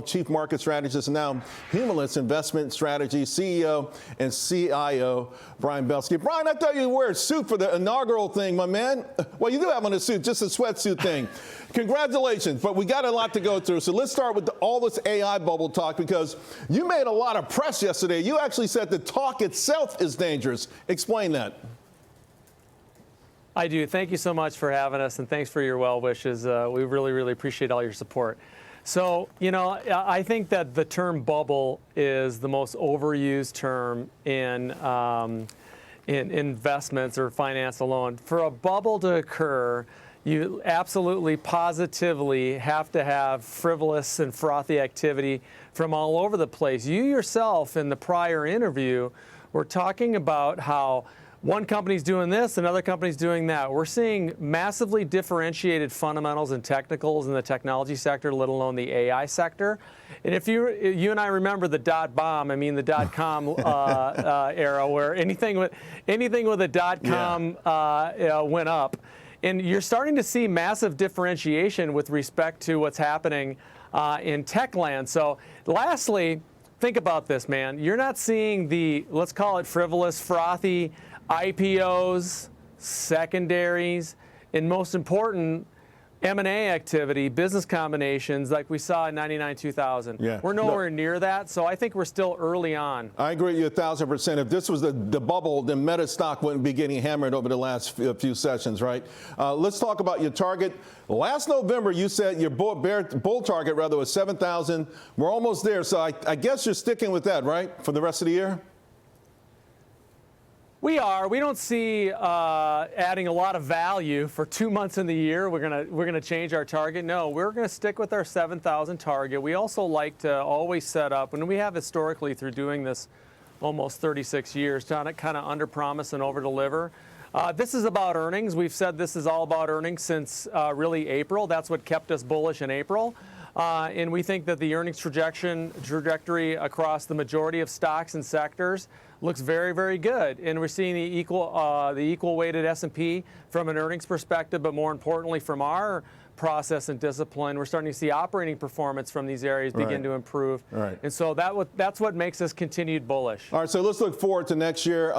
Chief Market Strategist, and now Humilis Investment Strategy CEO and CIO, Brian Belski. Brian, I thought you wear a suit for the inaugural thing, my man. Well, you do have on a suit, just a sweatsuit thing. Congratulations, but we got a lot to go through. So let's start with all this AI bubble talk, because you made a lot of press yesterday. You actually said the talk itself is dangerous. Explain that. I do. Thank you so much for having us, and thanks for your well wishes. We really, really appreciate all your support. So, I think that the term bubble is the most overused term in investments or finance alone. For a bubble to occur, you absolutely, positively have to have frivolous and frothy activity from all over the place. You yourself, in the prior interview, were talking about how one company's doing this, another company's doing that. We're seeing massively differentiated fundamentals and technicals in the technology sector, let alone the AI sector. And if you and I remember the dot-bomb, I mean the dot-com era, where anything with a dot-com went up. And you're starting to see massive differentiation with respect to what's happening in tech land. So lastly, think about this, man. You're not seeing the, let's call it frivolous, frothy IPOs, secondaries, and most important, M&A activity, business combinations like we saw in 99-2000. Yeah. We're nowhere near that, so I think we're still early on. I agree with you 1,000%. If this was the bubble, then Meta stock wouldn't be getting hammered over the last few sessions, right? Let's talk about your target. Last November, you said your bull target, rather, was 7,000. We're almost there, so I guess you're sticking with that, right, for the rest of the year? We are. We don't see adding a lot of value for 2 months in the year. We're gonna change our target. No, we're gonna stick with our 7,000 target. We also like to always set up, and we have historically through doing this almost 36 years, to kind of under-promise and over-deliver. This is about earnings. We've said this is all about earnings since really April. That's what kept us bullish in April. And we think that the earnings trajectory across the majority of stocks and sectors looks very, very good. And we're seeing the equal weighted S&P from an earnings perspective, but more importantly from our process and discipline, we're starting to see operating performance from these areas begin to improve. Right. And so that's what makes us continued bullish. All right, so let's look forward to next year.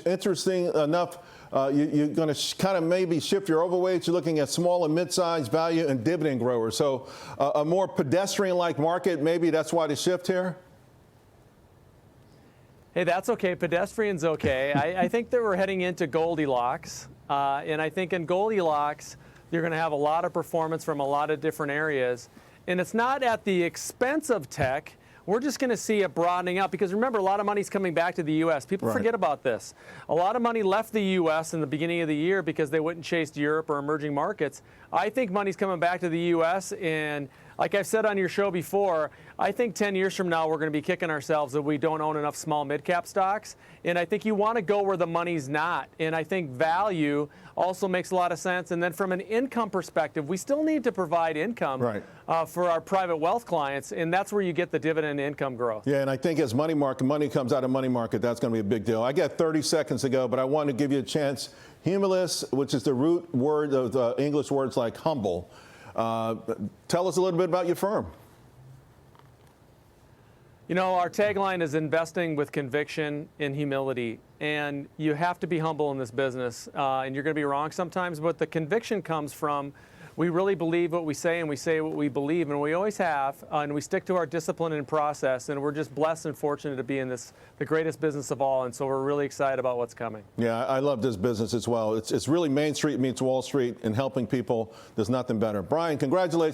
Interesting enough, you're going to kind of maybe shift your overweights. You're looking at small and mid-sized value and dividend growers. So a more pedestrian-like market, maybe that's why the shift here? Hey, that's okay. Pedestrian's okay. I think that we're heading into Goldilocks. And I think in Goldilocks, you're going to have a lot of performance from a lot of different areas. And it's not at the expense of tech. We're just going to see a broadening out, because remember, a lot of money's coming back to the U.S. People forget about this. A lot of money left the U.S. in the beginning of the year because they wouldn't chase Europe or emerging markets. I think money's coming back to the U.S. and like I've said on your show before, I think 10 years from now we're going to be kicking ourselves that we don't own enough small mid-cap stocks. And I think you want to go where the money's not. And I think value also makes a lot of sense. And then from an income perspective, we still need to provide income for our private wealth clients. And that's where you get the dividend income growth. Yeah, and I think as money comes out of money market, that's going to be a big deal. I got 30 seconds to go, but I want to give you a chance. Humilis, which is the root word of the English words like humble. Tell us a little bit about your firm. You know, our tagline is investing with conviction and humility. And you have to be humble in this business. And you're going to be wrong sometimes, but the conviction comes from we really believe what we say and we say what we believe, and we always have, and we stick to our discipline and process, and we're just blessed and fortunate to be in this, the greatest business of all, and so we're really excited about what's coming. Yeah, I love this business as well. It's really Main Street meets Wall Street, and helping people. There's nothing better. Brian, congratulations.